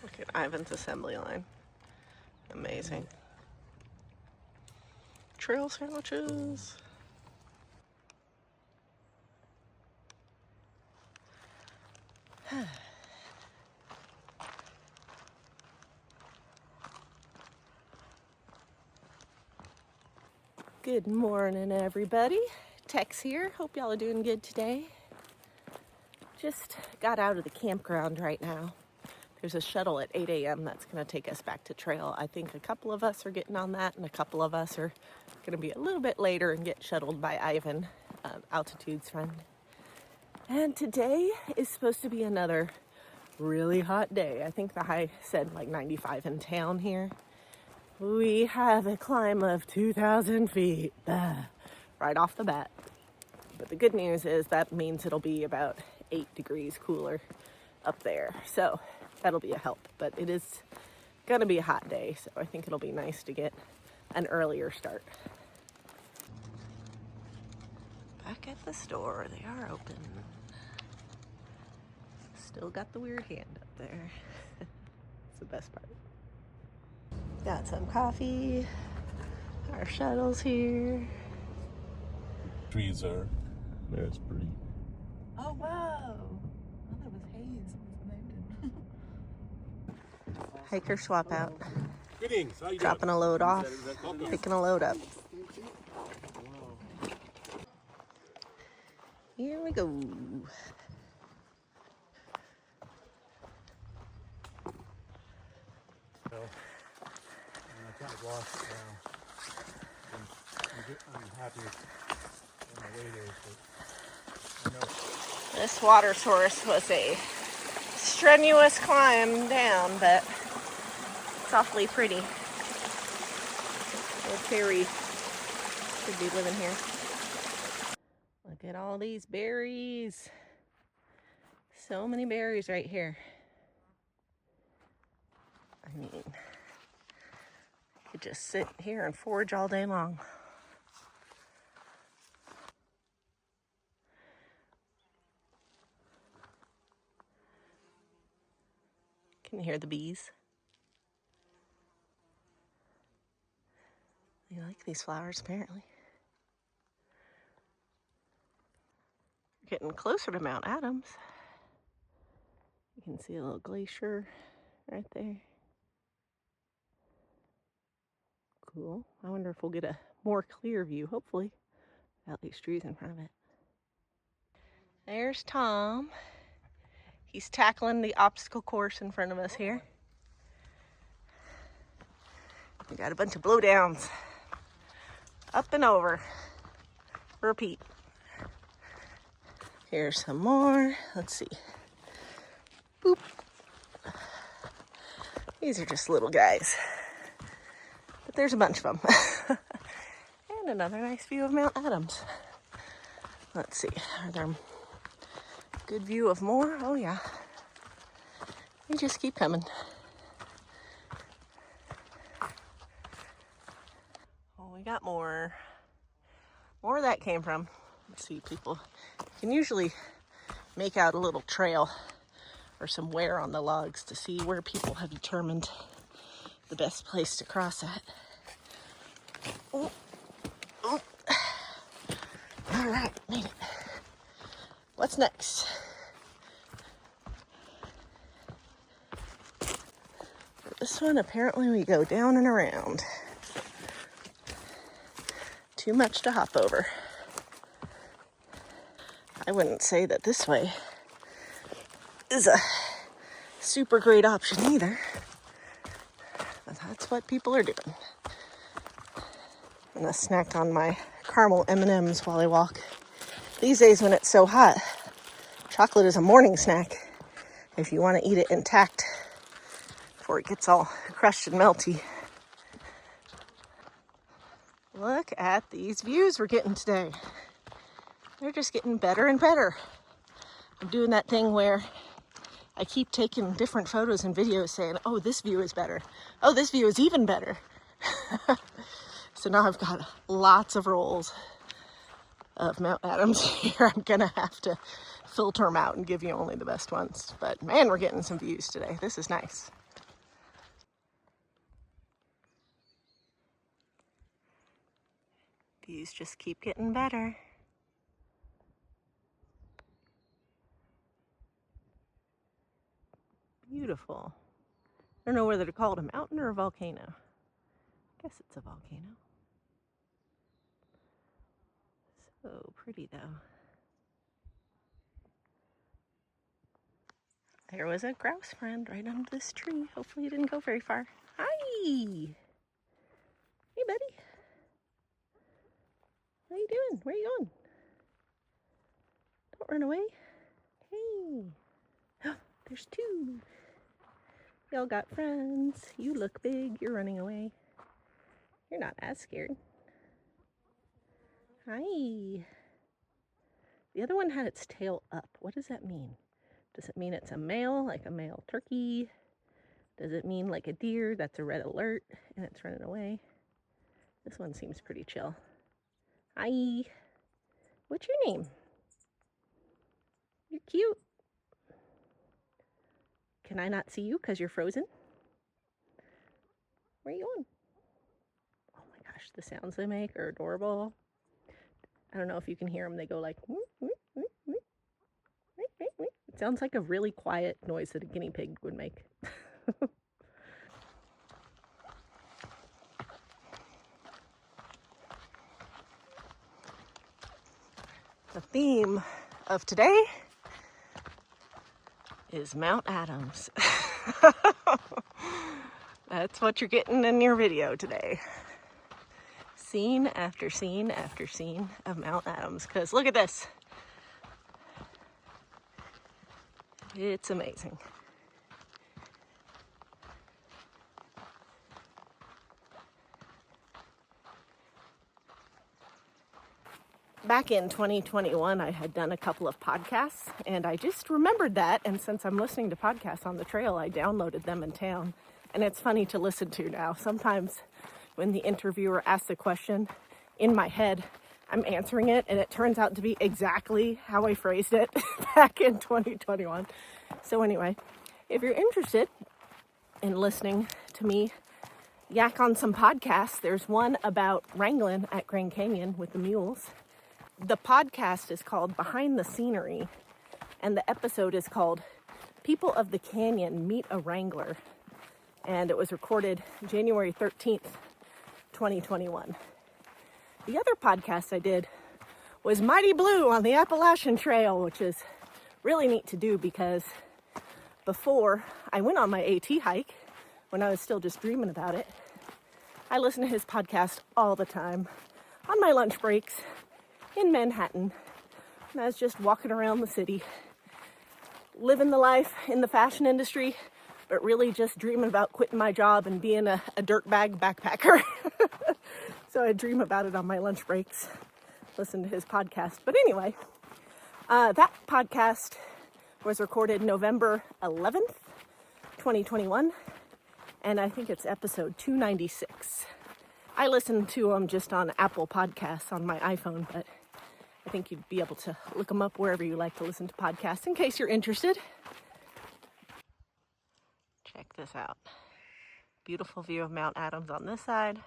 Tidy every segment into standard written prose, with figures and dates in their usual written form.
Look at Ivan's assembly line. Amazing. Trail sandwiches. Good morning, everybody. Tex here. Hope y'all are doing good today. Just got out of the campground right now. There's a shuttle at 8 a.m. that's going to take us back to trail. I think a couple of us are getting on that, and a couple of us are going to be a little bit later and get shuttled by Ivan, Altitude's friend. And today is supposed to be another really hot day. I think the high said like 95 in town here. We have a climb of 2,000 feet right off the bat. But the good news is that means it'll be about 8 degrees cooler up there. So that'll be a help. But it is going to be a hot day, so I think it'll be nice to get an earlier start. Back at the store, they are open. Still got the weird hand up there. It's the best part. Got some coffee. Our shuttle's here. Trees are there. It's pretty. Oh wow! Oh, there was haze on this mountain. Hiker swap out. Greetings. How you Dropping a load off, picking a load up. Here we go. I kind of lost it now. I'm happy with my way there, but I know. This water source was a strenuous climb down, but it's awfully pretty. Old Terry should be living here. Look at all these berries. So many berries right here. I mean, I could just sit here and forage all day long. Can you hear the bees? They like these flowers, apparently. We're getting closer to Mount Adams. You can see a little glacier right there. Cool. I wonder if we'll get a more clear view, hopefully, without these trees in front of it. There's Tom. He's tackling the obstacle course in front of us here. We got a bunch of blowdowns. Up and over. Repeat. Here's some more. Let's see. Boop. These are just little guys. But there's a bunch of them. And another nice view of Mount Adams. Let's see. Are there a good view of more? Oh yeah. They just keep coming. Oh, we got more. More where that came from. Let's see, people can usually make out a little trail or some wear on the logs to see where people have determined the best place to cross at. Oh, oh. All right, made it. What's next? For this one, apparently we go down and around. Too much to hop over. I wouldn't say that this way is a super great option either. But that's what people are doing. I'm gonna snack on my caramel M&Ms while I walk. These days when it's so hot, chocolate is a morning snack if you want to eat it intact before it gets all crushed and melty. Look at these views we're getting today. They're just getting better and better. I'm doing that thing where I keep taking different photos and videos saying, oh, this view is better. Oh, this view is even better. So now I've got lots of rolls of Mount Adams here. I'm gonna have to filter them out and give you only the best ones. But man, we're getting some views today. This is nice. Views just keep getting better. Beautiful. I don't know whether to call it a mountain or a volcano. I guess it's a volcano. So pretty though. There was a grouse friend right under this tree. Hopefully you didn't go very far. Hi! Hey buddy. How you doing? Where you going? Don't run away. Hey. There's two. Y'all got friends. You look big. You're running away. You're not as scared. Hi. The other one had its tail up. What does that mean? Does it mean it's a male, like a male turkey? Does it mean like a deer that's a red alert and it's running away? This one seems pretty chill. Hi. What's your name? You're cute. Can I not see you because you're frozen? Where are you going? Oh my gosh, the sounds they make are adorable. I don't know if you can hear them. They go like, it sounds like a really quiet noise that a guinea pig would make. The theme of today is Mount Adams. That's what you're getting in your video today. Scene after scene after scene of Mount Adams. Because look at this. It's amazing. Back in 2021, I had done a couple of podcasts, and I just remembered that. And since I'm listening to podcasts on the trail, I downloaded them in town. And it's funny to listen to now. Sometimes when the interviewer asks a question, in my head, I'm answering it, and it turns out to be exactly how I phrased it back in 2021. So anyway, if you're interested in listening to me yak on some podcasts, there's one about wrangling at Grand Canyon with the mules. The podcast is called Behind the Scenery, and the episode is called People of the Canyon Meet a Wrangler. And it was recorded January 13th, 2021. The other podcast I did was Mighty Blue on the Appalachian Trail, which is really neat to do because before I went on my AT hike, when I was still just dreaming about it, I listened to his podcast all the time on my lunch breaks in Manhattan. And I was just walking around the city, living the life in the fashion industry, but really just dreaming about quitting my job and being a dirtbag backpacker. So I dream about it on my lunch breaks, listen to his podcast. But anyway, that podcast was recorded November 11th, 2021, and I think it's episode 296. I listen to them just on Apple Podcasts on my iPhone, but I think you'd be able to look them up wherever you like to listen to podcasts in case you're interested. Check this out. Beautiful view of Mount Adams on this side.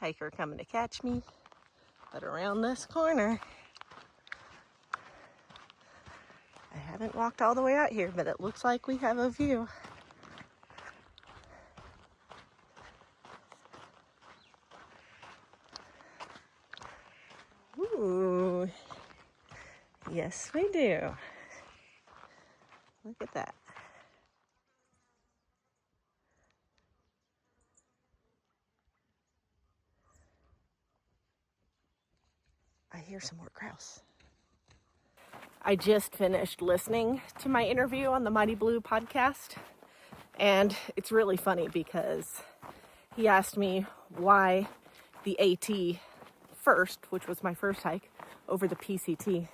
Hiker coming to catch me. But around this corner, I haven't walked all the way out here, but it looks like we have a view. Ooh, yes we do. Look at that. I hear some more grouse. I just finished listening to my interview on the Mighty Blue podcast, and it's really funny because he asked me why the AT first, which was my first hike, over the PCT.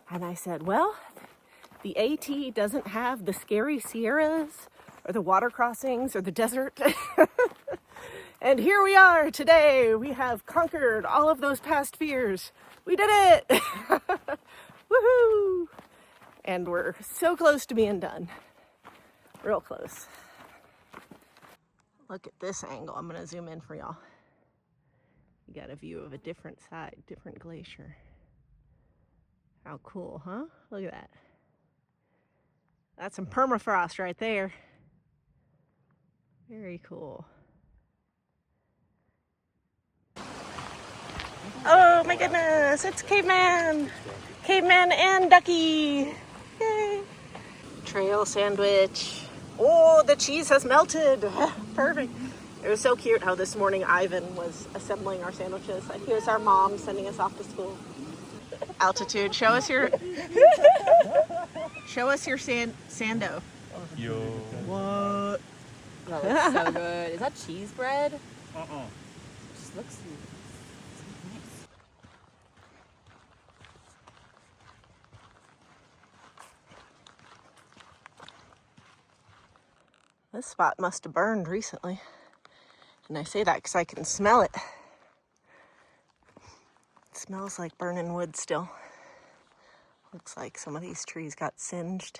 And I said, well, the AT doesn't have the scary Sierras or the water crossings or the desert. And here we are today. We have conquered all of those past fears. We did it! Woohoo! And we're so close to being done. Real close. Look at this angle. I'm gonna zoom in for y'all. You got a view of a different side, different glacier. How cool, huh? Look at that. That's some permafrost right there. Very cool. Oh my goodness, it's Caveman! Caveman and Ducky! Yay! Trail sandwich. Oh, the cheese has melted. Perfect. It was so cute how this morning Ivan was assembling our sandwiches. Here's our mom sending us off to school. Altitude. Show us your sando. Yo. What? That looks so good. Is that cheese bread? It just looks so nice. This spot must have burned recently. And I say that because I can smell it. It smells like burning wood still. Looks like some of these trees got singed.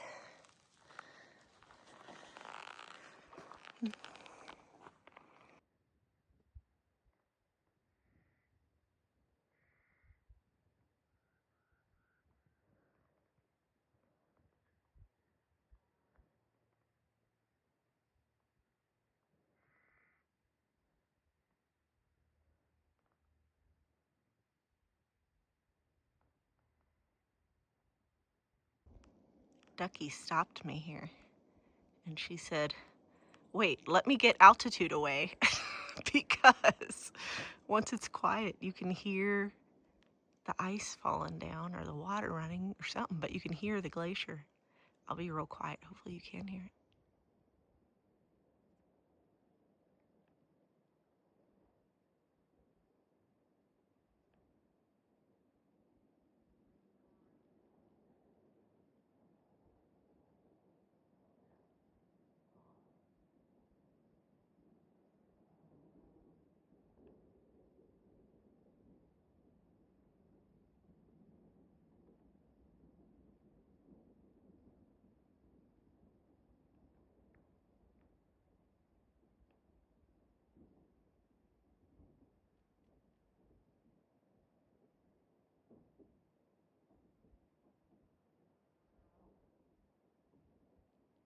Ducky stopped me here and she said, wait, let me get altitude away because once it's quiet, you can hear the ice falling down or the water running or something, but you can hear the glacier. I'll be real quiet. Hopefully you can hear it.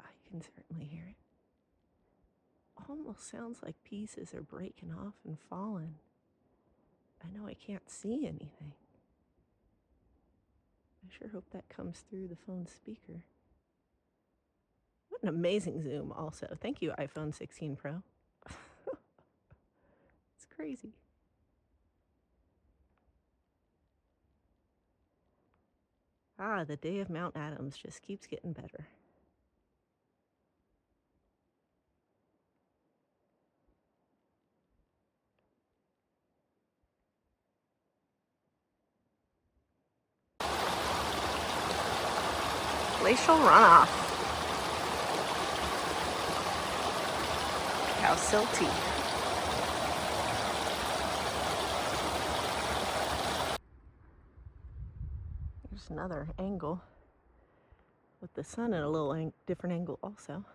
I can certainly hear it. Almost sounds like pieces are breaking off and falling. I know I can't see anything. I sure hope that comes through the phone speaker. What an amazing zoom also. Thank you, iPhone 16 Pro. It's crazy. Ah, the day of Mount Adams just keeps getting better. Glacial runoff. How silty. There's another angle with the sun at a little different angle also.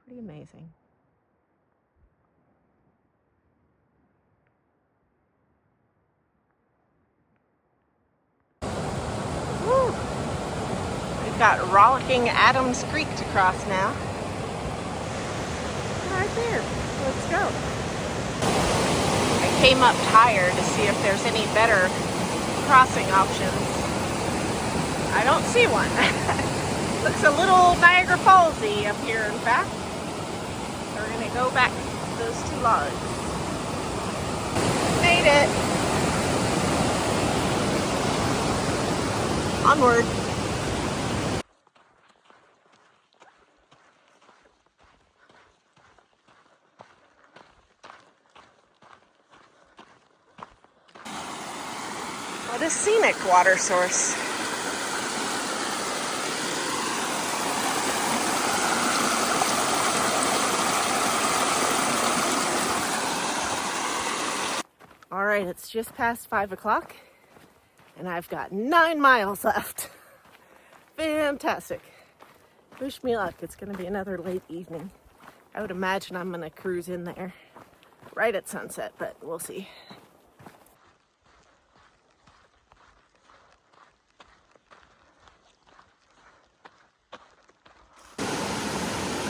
Pretty amazing. Woo! We've got rollicking Adams Creek to cross now. Right there. Let's go. I came up higher to see if there's any better crossing options. I don't see one. Looks a little Niagara Fallsy up here, in fact. We're gonna go back to those two logs. Made it. Onward. What a scenic water source. It's just past 5 o'clock and I've got 9 miles left. Fantastic. Wish me luck. It's going to be another late evening. I would imagine I'm going to cruise in there right at sunset, but we'll see.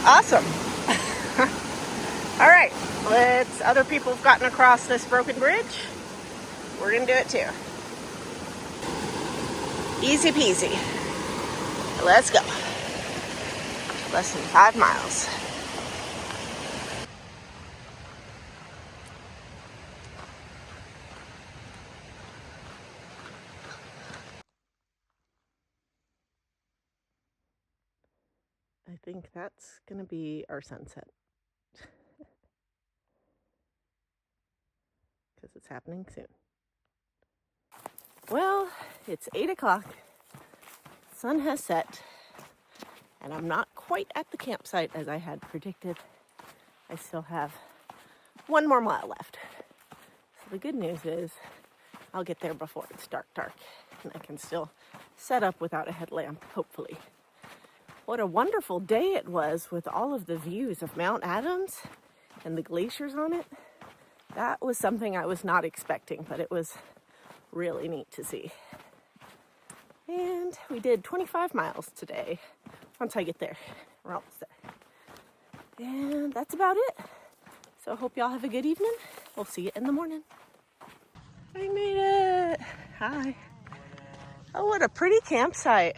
Awesome. All right, other people have gotten across this broken bridge. We're gonna do it too. Easy peasy. Let's go. Less than 5 miles. I think that's gonna be our sunset. Because it's happening soon. Well, it's 8 o'clock. Sun has set. And I'm not quite at the campsite as I had predicted. I still have 1 more mile left. So the good news is I'll get there before it's dark. And I can still set up without a headlamp, hopefully. What a wonderful day it was with all of the views of Mount Adams and the glaciers on it. That was something I was not expecting, but it was really neat to see. And we did 25 miles today. Once I get there, we're almost there. And that's about it. So I hope y'all have a good evening. We'll see you in the morning. I made it. Hi. Oh, what a pretty campsite.